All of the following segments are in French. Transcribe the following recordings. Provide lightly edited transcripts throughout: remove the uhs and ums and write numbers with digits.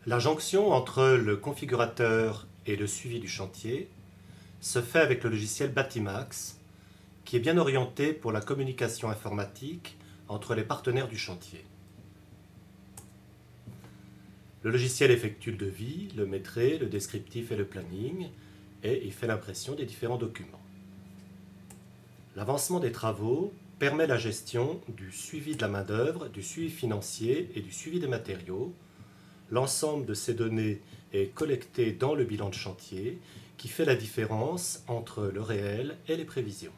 La jonction entre le configurateur et le suivi du chantier se fait avec le logiciel Batimax, qui est bien orienté pour la communication informatique entre les partenaires du chantier. Le logiciel effectue le devis, le maîtrise, le descriptif et le planning, et il fait l'impression des différents documents. L'avancement des travaux permet la gestion du suivi de la main-d'œuvre, du suivi financier et du suivi des matériaux. L'ensemble de ces données est collecté dans le bilan de chantier qui fait la différence entre le réel et les prévisions.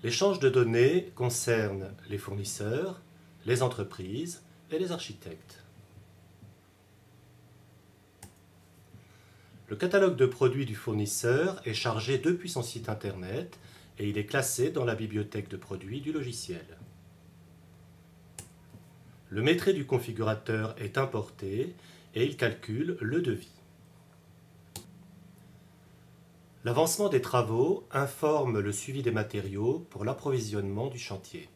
L'échange de données concerne les fournisseurs, les entreprises et les architectes. Le catalogue de produits du fournisseur est chargé depuis son site internet et il est classé dans la bibliothèque de produits du logiciel. Le maîtrise du configurateur est importé et il calcule le devis. L'avancement des travaux informe le suivi des matériaux pour l'approvisionnement du chantier.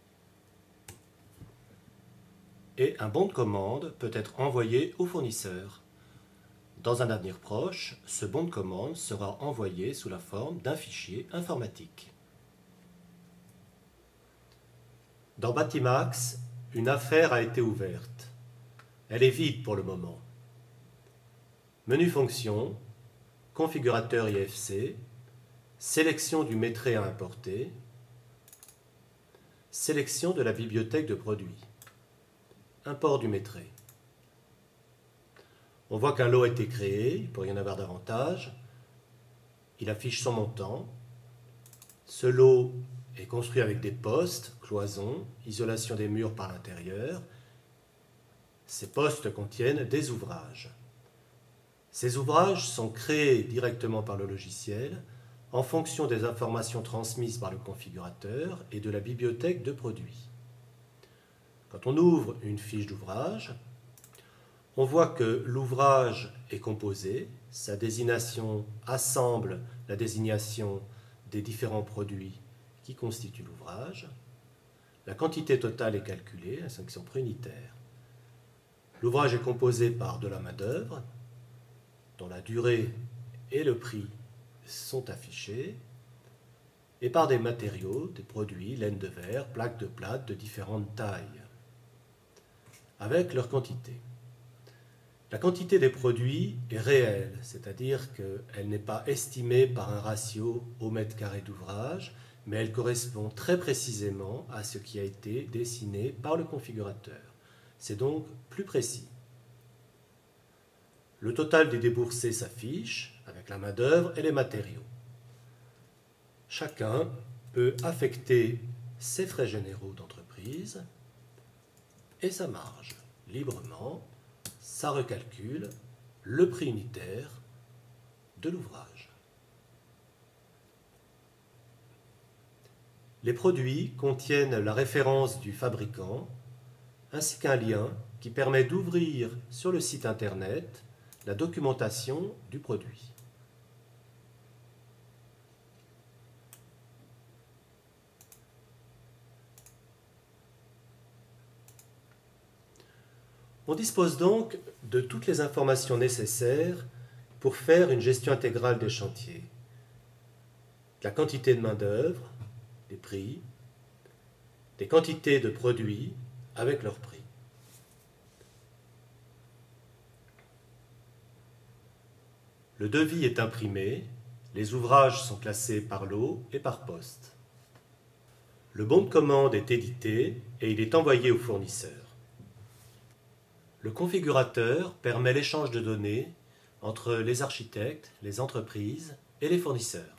Et un bon de commande peut être envoyé au fournisseur. Dans un avenir proche, ce bon de commande sera envoyé sous la forme d'un fichier informatique. Dans Batimax, une affaire a été ouverte. Elle est vide pour le moment. Menu fonction, configurateur IFC, sélection du maîtrise à importer, sélection de la bibliothèque de produits, import du maîtrise. On voit qu'un lot a été créé, il pourrait y en avoir davantage. Il affiche son montant. Ce lot est construit avec des postes, cloisons, isolation des murs par l'intérieur. Ces postes contiennent des ouvrages. Ces ouvrages sont créés directement par le logiciel en fonction des informations transmises par le configurateur et de la bibliothèque de produits. Quand on ouvre une fiche d'ouvrage, on voit que l'ouvrage est composé, sa désignation assemble la désignation des différents produits qui constituent l'ouvrage. La quantité totale est calculée, la sanction préunitaire. L'ouvrage est composé par de la main-d'œuvre, dont la durée et le prix sont affichés, et par des matériaux, des produits, laine de verre, plaques de plâtre de différentes tailles, avec leur quantité. La quantité des produits est réelle, c'est-à-dire qu'elle n'est pas estimée par un ratio au mètre carré d'ouvrage, mais elle correspond très précisément à ce qui a été dessiné par le configurateur. C'est donc plus précis. Le total des déboursés s'affiche avec la main-d'œuvre et les matériaux. Chacun peut affecter ses frais généraux d'entreprise et sa marge librement. Ça recalcule le prix unitaire de l'ouvrage. Les produits contiennent la référence du fabricant ainsi qu'un lien qui permet d'ouvrir sur le site internet la documentation du produit. On dispose donc de toutes les informations nécessaires pour faire une gestion intégrale des chantiers. La quantité de main-d'œuvre, les prix, des quantités de produits avec leurs prix. Le devis est imprimé, les ouvrages sont classés par lot et par poste. Le bon de commande est édité et il est envoyé au fournisseur. Le configurateur permet l'échange de données entre les architectes, les entreprises et les fournisseurs.